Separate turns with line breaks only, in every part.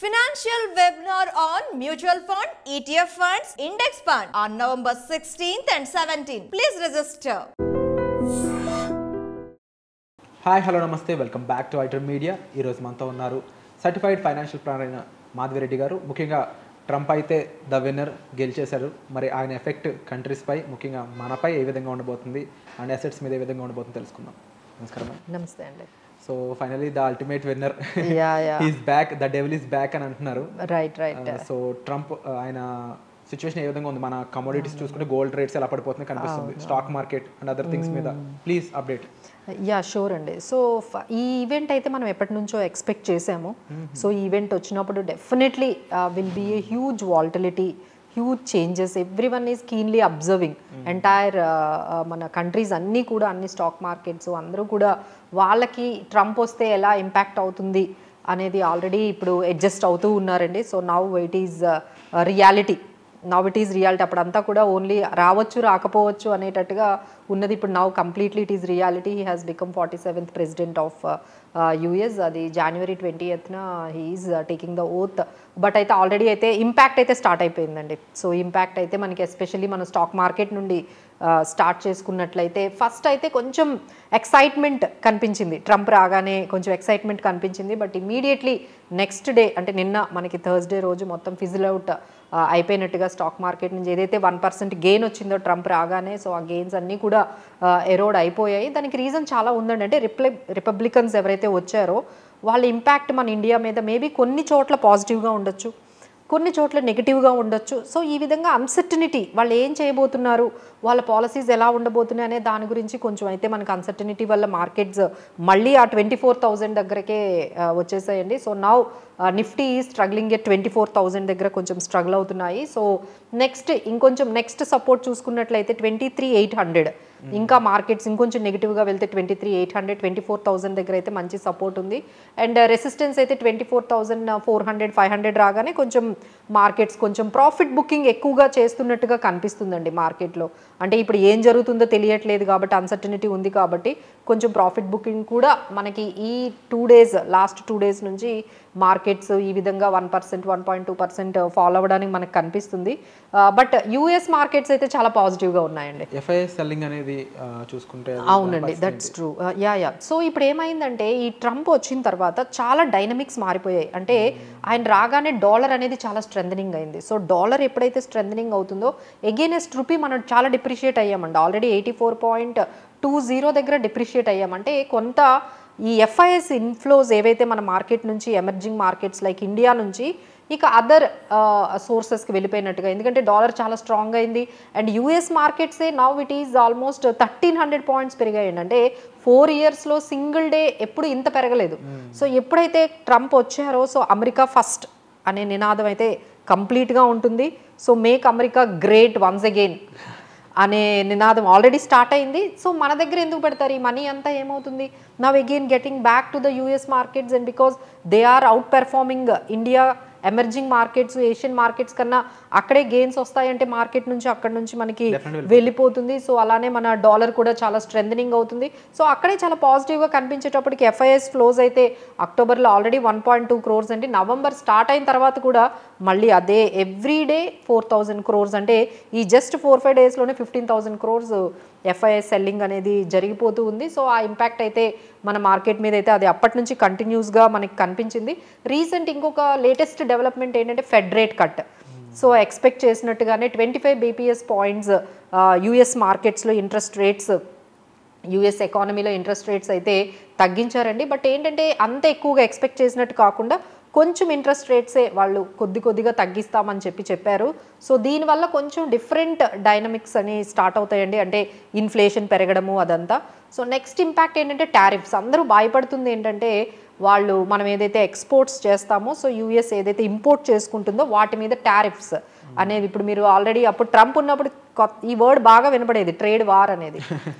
Financial webinar on mutual fund, ETF funds, index fund on November 16th and 17th. Please register.
Hi hello namaste welcome back to ఐటర్ media. ఈరోజు మనతో ఉన్నారు certified financial planner అయిన మాధవిరెడ్డి గారు. ముఖ్యంగా Trump అయితే the winner గెలిచేశారు. మరి ఆయన ఎఫెక్ట్ కంట్రీస్పై ముఖ్యంగా మనపై ఏ విధంగా ఉండబోతుంది అండ్ అసెట్స్ మీద ఏ విధంగా ఉండబోతుంది తెలుసుకుందాం. నమస్కారం.
నమస్తే అండి.
So finally the ultimate winner is back, the devil is back అని అంటున్నారు.
రైట్.
సో ట్రంప్ ఆయన సిచ్యువేషన్ ఏ విధంగా ఉంది? మన కమోడిటీస్ చూసుకుంటే గోల్డ్ రేట్స్ ఎలా పడిపోతున్నాయి కనిపిస్తుంది, stock market and other things మీద ప్లీజ్ అప్డేట్.
యా షూర్ అండి. సో ఈ ఈవెంట్ అయితే మనం ఎప్పటి నుంచో ఎక్స్పెక్ట్ చేసాము. సో ఈ ఈవెంట్ వచ్చినప్పుడు definitely will be a huge volatility, huge changes. Everyone is keenly observing entire మన కంట్రీస్ అన్నీ కూడా, అన్ని స్టాక్ మార్కెట్స్ అందరూ కూడా వాళ్ళకి ట్రంప్ వస్తే ఎలా ఇంపాక్ట్ అవుతుంది అనేది ఆల్రెడీ ఇప్పుడు అడ్జస్ట్ అవుతూ ఉన్నారండి. So now it is reality. Now it is reality. అప్పుడంతా కూడా ఓన్లీ రావచ్చు రాకపోవచ్చు అనేటట్టుగా ఉన్నది. ఇప్పుడు now completely it is reality. He has become 47th president of US. అది January 20th he is taking the oath. But అయితే ఆల్రెడీ అయితే impact అయితే స్టార్ట్ అయిపోయిందండి. సో ఇంపాక్ట్ అయితే మనకి ఎస్పెషల్లీ మన స్టాక్ మార్కెట్ నుండి స్టార్ట్ చేసుకున్నట్లయితే ఫస్ట్ అయితే కొంచెం ఎక్సైట్మెంట్ కనిపించింది. ట్రంప్ రాగానే కొంచెం ఎక్సైట్మెంట్ కనిపించింది. బట్ ఇమీడియట్లీ నెక్స్ట్ డే అంటే నిన్న మనకి థర్స్డే రోజు మొత్తం ఫిజిల్ అవుట్ అయిపోయినట్టుగా స్టాక్ మార్కెట్ నుంచి ఏదైతే 1% గెయిన్ వచ్చిందో ట్రంప్ రాగానే, సో ఆ గెయిన్స్ అన్నీ కూడా ఎరోడ్ అయిపోయాయి. దానికి రీజన్ చాలా ఉందండి. అంటే రిపబ్లికన్స్ ఎవరైతే వచ్చారో వాళ్ళ ఇంపాక్ట్ మన ఇండియా మీద మేబీ కొన్ని చోట్ల పాజిటివ్గా ఉండొచ్చు, కొన్ని చోట్ల నెగిటివ్గా ఉండొచ్చు. సో ఈ విధంగా అన్సర్టనిటీ, వాళ్ళు ఏం చేయబోతున్నారు, వాళ్ళ పాలసీస్ ఎలా ఉండబోతున్నాయి అనే దాని గురించి కొంచెం అయితే మనకు అన్సర్టనిటీ వల్ల మార్కెట్స్ మళ్ళీ ఆ 24,000 దగ్గరకే వచ్చేసాయండి. So now Nifty struggling at 24,000 దగ్గర కొంచెం స్ట్రగుల్ అవుతున్నాయి. సో ఇంకొంచెం నెక్స్ట్ సపోర్ట్ చూసుకున్నట్లయితే 23,800. ఇంకా మార్కెట్స్ ఇంకొంచెం నెగిటివ్గా వెళ్తే 23,800, 24,000 దగ్గర అయితే మంచి సపోర్ట్ ఉంది. అండ్ రెసిస్టెన్స్ అయితే 24,400, 500 రాగానే కొంచెం మార్కెట్స్ కొంచెం ప్రాఫిట్ బుకింగ్ ఎక్కువగా చేస్తున్నట్టుగా కనిపిస్తుందండి మార్కెట్లో. అంటే ఇప్పుడు ఏం జరుగుతుందో తెలియట్లేదు కాబట్టి అన్సర్టనిటీ ఉంది కాబట్టి కొంచెం ప్రాఫిట్ బుకింగ్ కూడా మనకి ఈ 2 days, లాస్ట్ 2 days నుంచి మార్కెట్స్ ఈ విధంగా 1%, 1.2% ఫాలో అవ్వడానికి మనకు కనిపిస్తుంది. బట్ యూఎస్ మార్కెట్స్ అయితే చాలా పాజిటివ్గా ఉన్నాయండి.
ఎఫ్ఐఎస్ సెల్లింగ్ అనేది చూసుకుంటే
అవునండి, దట్స్ ట్రూ. యా. సో ఇప్పుడు ఏమైందంటే ఈ ట్రంప్ వచ్చిన తర్వాత చాలా డైనమిక్స్ మారిపోయాయి. అంటే ఆయన రాగానే డాలర్ అనేది చాలా స్ట్రెంథనింగ్ అయింది. సో డాలర్ ఎప్పుడైతే స్ట్రెంథనింగ్ అవుతుందో ఎగైనెస్ట్ రూపీ మనం చాలా డిప్రిషియేట్ అయ్యామండి. ఆల్రెడీ 84.20 దగ్గర డిప్రిషియేట్ అయ్యామంటే కొంత ఈ ఎఫ్ఐఎస్ ఇన్ఫ్లోస్ ఏవైతే మన మార్కెట్ నుంచి ఎమర్జింగ్ మార్కెట్స్ లైక్ ఇండియా నుంచి ఇక అదర్ సోర్సెస్కి వెళ్ళిపోయినట్టుగా, ఎందుకంటే డాలర్ చాలా స్ట్రాంగ్ అయింది. అండ్ యూఎస్ మార్కెట్సే now it is almost 1,300 points పెరిగాయండి. అంటే 4 yearsలో సింగిల్ డే ఎప్పుడు ఇంత పెరగలేదు. సో ఎప్పుడైతే ట్రంప్ వచ్చారో సో అమెరికా ఫస్ట్ అనే నినాదం అయితే కంప్లీట్గా ఉంటుంది. So make America great once again అనే నినాదం ఆల్రెడీ స్టార్ట్ అయింది. సో మన దగ్గర ఎందుకు పెడతారు ఈ మనీ అంతా? ఏమవుతుంది? Now again getting back to the US markets and because they are outperforming India. Emerging markets, Asian markets కన్నా అక్కడే గెయిన్స్ వస్తాయంటే మార్కెట్ నుంచి అక్కడ నుంచి మనకి వెళ్ళిపోతుంది. సో అలానే మన డాలర్ కూడా చాలా స్ట్రెంథనింగ్ అవుతుంది. సో అక్కడే చాలా పాజిటివ్గా కనిపించేటప్పటికి ఎఫ్ఐఎస్ ఫ్లోస్ అయితే అక్టోబర్లో ఆల్రెడీ 1.2 crores అండి. నవంబర్ స్టార్ట్ అయిన తర్వాత కూడా మళ్ళీ అదే ఎవ్రీడే 4,000 crores. అంటే ఈ జస్ట్ 4-5 daysలోనే 15,000 crores ఎఫ్ఐఎస్ సెల్లింగ్ అనేది జరిగిపోతూ ఉంది. సో ఆ ఇంపాక్ట్ అయితే మన మార్కెట్ మీద అయితే అది అప్పటి నుంచి కంటిన్యూస్గా మనకి కనిపించింది. రీసెంట్ ఇంకొక లేటెస్ట్ డెవలప్మెంట్ ఏంటంటే Fed rate cut. So expect చేసినట్టుగానే 25 bps పాయింట్స్ యూఎస్ మార్కెట్స్లో ఇంట్రెస్ట్ రేట్స్, యూఎస్ ఎకానమీలో ఇంట్రెస్ట్ రేట్స్ అయితే తగ్గించారండి. బట్ ఏంటంటే అంత ఎక్కువగా ఎక్స్పెక్ట్ చేసినట్టు కాకుండా కొంచెం ఇంట్రెస్ట్ రేట్సే వాళ్ళు కొద్దిగా తగ్గిస్తామని చెప్పారు. సో దీనివల్ల కొంచెం డిఫరెంట్ డైనమిక్స్ అని స్టార్ట్ అవుతాయండి. అంటే ఇన్ఫ్లేషన్ పెరగడము అదంతా. సో నెక్స్ట్ ఇంపాక్ట్ ఏంటంటే టారిఫ్స్. అందరూ భయపడుతుంది ఏంటంటే మనం ఏదైతే ఎక్స్పోర్ట్స్ చేస్తామో సో యూఎస్ ఏదైతే ఇంపోర్ట్ చేసుకుంటుందో వాటి మీద టారిఫ్స్ అనేది ఇప్పుడు మీరు ఆల్రెడీ అప్పుడు ట్రంప్ ఉన్నప్పుడు ఈ వర్డ్ బాగా వినపడేది, ట్రేడ్ వార్ అనేది.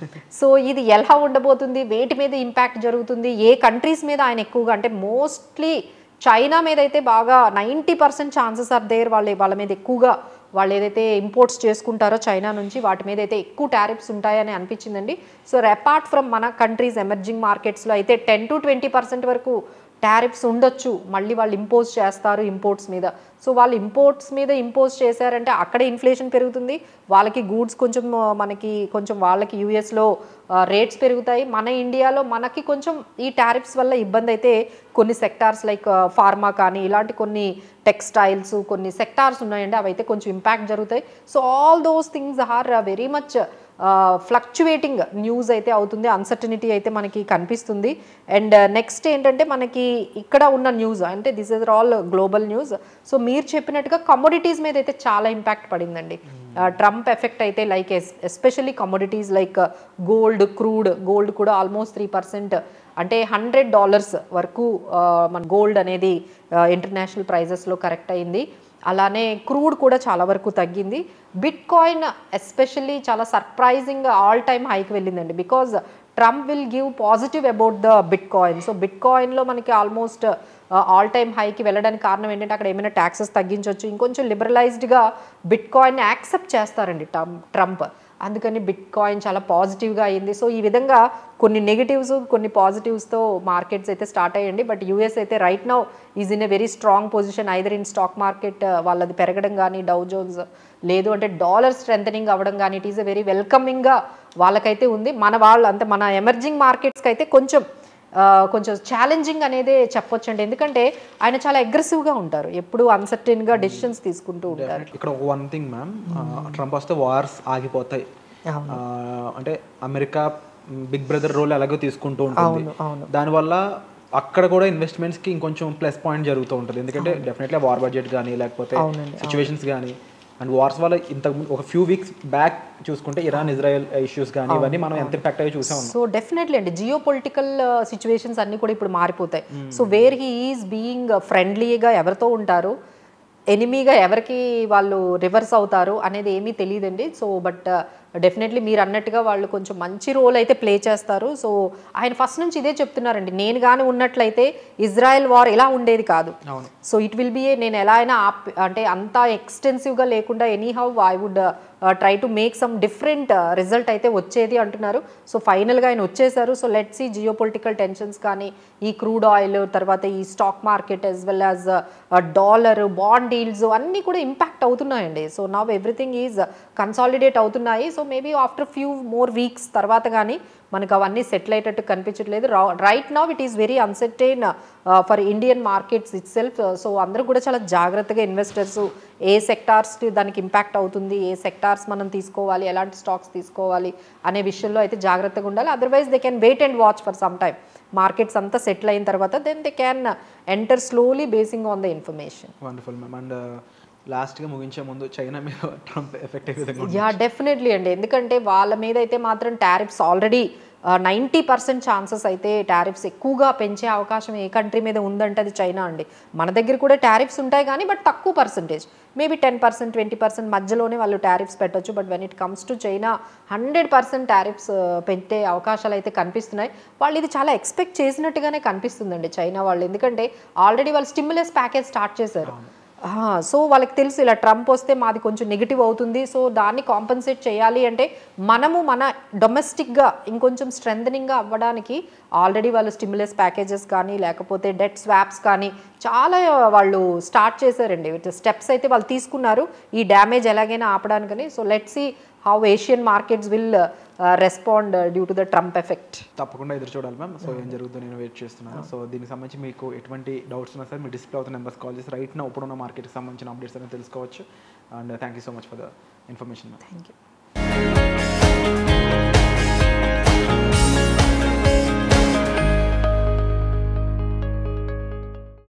సో ఇది ఎలా ఉండబోతుంది, వేటి మీద ఇంపాక్ట్ జరుగుతుంది, ఏ కంట్రీస్ మీద ఆయన ఎక్కువగా, అంటే మోస్ట్లీ చైనా మీద అయితే బాగా 90% ఛాన్సెస్ ఆర్ దేర్. వాళ్ళ మీద ఎక్కువగా వాళ్ళు ఏదైతే ఇంపోర్ట్స్ చేసుకుంటారో చైనా నుంచి వాటి మీద అయితే ఎక్కువ టారిఫ్స్ ఉంటాయని అనిపించిందండి. సో అపార్ట్ ఫ్రమ్ మన కంట్రీస్ ఎమర్జింగ్ మార్కెట్స్లో అయితే 10 to 20% వరకు టారిఫ్స్ ఉండొచ్చు, మళ్ళీ వాళ్ళు ఇంపోజ్ చేస్తారు ఇంపోర్ట్స్ మీద. సో వాళ్ళు ఇంపోర్ట్స్ మీద ఇంపోజ్ చేశారంటే అక్కడే ఇన్ఫ్లేషన్ పెరుగుతుంది, వాళ్ళకి గూడ్స్ కొంచెం మనకి కొంచెం వాళ్ళకి యూఎస్లో రేట్స్ పెరుగుతాయి, మన ఇండియాలో మనకి కొంచెం ఈ టారిఫ్స్ వల్ల ఇబ్బంది అయితే కొన్ని సెక్టార్స్ లైక్ ఫార్మా కానీ ఇలాంటి కొన్ని టెక్స్టైల్స్ కొన్ని సెక్టార్స్ ఉన్నాయండి, అవి అయితే కొంచెం ఇంపాక్ట్ జరుగుతాయి. So all those things are very much fluctuating news అయితే అవుతుంది, అన్సర్టనిటీ అయితే మనకి కనిపిస్తుంది. అండ్ నెక్స్ట్ ఏంటంటే మనకి ఇక్కడ ఉన్న న్యూస్ అంటే this is all global news. So మీరు చెప్పినట్టుగా కమోడిటీస్ మీద అయితే చాలా ఇంపాక్ట్ పడిందండి. ట్రంప్ ఎఫెక్ట్ అయితే like especially commodities like gold, gold కూడా ఆల్మోస్ట్ 3% అంటే $100 వరకు మన గోల్డ్ అనేది ఇంటర్నేషనల్ ప్రైజెస్లో కరెక్ట్ అయింది. అలానే క్రూడ్ కూడా చాలా వరకు తగ్గింది. బిట్ కాయిన్ ఎస్పెషల్లీ చాలా సర్ప్రైజింగ్ ఆల్ టైమ్ హైకి వెళ్ళిందండి, because Trump will give positive about the bitcoin. So బిట్ కాయిన్లో మనకి ఆల్మోస్ట్ ఆల్ టైమ్ హైకి వెళ్ళడానికి కారణం ఏంటంటే అక్కడ ఏమైనా ట్యాక్సెస్ తగ్గించవచ్చు, ఇంకొంచెం లిబరలైజ్డ్గా బిట్ కాయిన్ యాక్సెప్ట్ చేస్తారండి ట్రంప్, అందుకని బిట్ కాయిన్ చాలా పాజిటివ్గా అయింది. సో ఈ విధంగా కొన్ని నెగిటివ్స్ కొన్ని పాజిటివ్స్తో మార్కెట్స్ అయితే స్టార్ట్ అయ్యండి. బట్ యూఎస్ అయితే right now is in a very strong position, either in stock market వాళ్ళది పెరగడం కానీ డౌ జోన్స్, లేదు అంటే డాలర్ స్ట్రెంథనింగ్ అవ్వడం కానీ, ఇట్ ఈస్ ఎ వెరీ వెల్కమింగ్గా వాళ్ళకైతే ఉంది. మన వాళ్ళు అంటే మన ఎమర్జింగ్ మార్కెట్స్కి అయితే కొంచెం ఛాలెంజింగ్ అనేది చెప్పొచ్చండి, ఎందుకంటే ఆయన చాలా అగ్రెసివ్గా ఉంటారు, ఎప్పుడు అన్సర్టైన్గా డెసిషన్స్ తీసుకుంటూ ఉంటారు.
ఇక్కడ వన్ థింగ్ మ్యామ్, ట్రంప్ వస్తే వార్స్ ఆగిపోతాయి, అంటే అమెరికా బిగ్ బ్రదర్ రోల్ ఎలాగో తీసుకుంటూ ఉంటుంది, దానివల్ల అక్కడ కూడా ఇన్వెస్ట్మెంట్స్కి ఇంకొంచెం ప్లస్ పాయింట్ జరుగుతూ ఉంటుంది, ఎందుకంటే డెఫినెట్లీ వార్ బడ్జెట్ కానీ లేకపోతే సిచ్యువేషన్స్ కానీ అండ్ వార్స్ వల్ల ఇంతకు ఒక ఫ్యూ వీక్స్ బ్యాక్ చూసుకుంటే ఇరాన్ ఇజ్రాయెల్ ఇష్యూస్ కానీ ఇవన్నీ మనం ఎంత ఇంపాక్ట్ అయ్యి చూసాం.
సో డెఫినెట్లీ అండి జియో పొలిటికల్ సిచ్యువేషన్స్ అన్ని కూడా ఇప్పుడు మారిపోతాయి. So where he is being ఫ్రెండ్లీగా ఎవరితో ఉంటారు, ఎనిమీగా ఎవరికి వాళ్ళు రివర్స్ అవుతారు అనేది ఏమీ తెలియదండి. సో బట్ డెఫినెట్లీ మీరు అన్నట్టుగా వాళ్ళు కొంచెం మంచి రోల్ అయితే ప్లే చేస్తారు. సో ఆయన ఫస్ట్ నుంచి ఇదే చెప్తున్నారండి, నేను కానీ ఉన్నట్లయితే ఇజ్రాయెల్ వార్ ఇలా ఉండేది కాదు, సో ఇట్ విల్ బి నేను ఎలా అయినా అంటే అంతా ఎక్స్టెన్సివ్గా లేకుండా anyhow I would try to make some different result అయితే వచ్చేది అంటున్నారు. సో ఫైనల్గా ఆయన వచ్చేసారు. సో లెట్స్ ఈ జియో పొలిటికల్ టెన్షన్స్ కానీ ఈ క్రూడ్ ఆయిల్ తర్వాత ఈ stock market as well as dollar bond deals అన్నీ కూడా ఇంపాక్ట్ అవుతున్నాయండి. So now everything is consolidate అవుతున్నాయి. So maybe after few more weeks తర్వాత కానీ మనకు అవన్నీ సెటిల్ అయ్యేటట్టు కనిపించట్లేదు. Right now it is very uncertain for Indian markets itself. So అందరూ కూడా చాలా జాగ్రత్తగా ఇన్వెస్టర్స్ ఏ సెక్టార్స్ దానికి ఇంపాక్ట్ అవుతుంది, ఏ సెక్టార్స్ మనం తీసుకోవాలి, ఎలాంటి స్టాక్స్ తీసుకోవాలి అనే విషయంలో అయితే జాగ్రత్తగా ఉండాలి. Otherwise they can wait and watch for some time. Markets అంతా సెటిల్ అయిన తర్వాత then they can enter slowly basing on the information.
Wonderful ma'am. And లాస్ట్గా ముగించే ముందు చైనా మీద ట్రంప్ ఎఫెక్ట్
యా డెఫినెట్లీ అండి, ఎందుకంటే వాళ్ళ మీద అయితే మాత్రం టారిఫ్స్ ఆల్రెడీ 90% ఛాన్సెస్ అయితే టారిఫ్స్ ఎక్కువగా పెంచే అవకాశం ఏ కంట్రీ మీద ఉందంటే అది చైనా అండి. మన దగ్గర కూడా టారిఫ్స్ ఉంటాయి కానీ బట్ తక్కువ పర్సంటేజ్, మేబీ 10% 20% మధ్యలోనే వాళ్ళు టారిఫ్స్ పెట్టొచ్చు. But when it comes to China 100% tariffs పెట్టే అవకాశాలు అయితే కనిపిస్తున్నాయి. వాళ్ళు ఇది చాలా ఎక్స్పెక్ట్ చేసినట్టుగానే కనిపిస్తుందండి చైనా వాళ్ళు, ఎందుకంటే ఆల్రెడీ వాళ్ళు స్టిమ్యులస్ ప్యాకేజ్ స్టార్ట్ చేశారు. సో వాళ్ళకి తెలుసు ఇలా ట్రంప్ వస్తే మాది కొంచెం నెగిటివ్ అవుతుంది, సో దాన్ని కాంపన్సేట్ చేయాలి అంటే మనము మన డొమెస్టిక్గా ఇంకొంచెం స్ట్రెంథనింగ్గా అవ్వడానికి ఆల్రెడీ వాళ్ళు స్టిమ్యులస్ ప్యాకేజెస్ కానీ లేకపోతే డెట్ స్వాప్స్ కానీ చాలా వాళ్ళు స్టార్ట్ చేశారండి. స్టెప్స్ అయితే వాళ్ళు తీసుకున్నారు ఈ డ్యామేజ్ ఎలాగైనా ఆపడానికని. So let's see how Asian markets will respond due to the Trump effect.
తప్పకుండా ఎదురు చూడాలి మ్యామ్. సో ఏం జరుగుతుందో నేను వెయిట్ చేస్తున్నాను. సో దీనికి సంబంధించి మీకు ఎటువంటి డౌట్స్ ఉన్నా సార్ మీ డిస్ప్లే అవుతున్న నెంబర్స్ కాల్ చేసి రైట్ నా ఇప్పుడున్న మార్కెట్కి సంబంధించిన అప్డేట్స్ అనేది తెలుసుకోవచ్చు. And thank you so much for the information.
Thank you.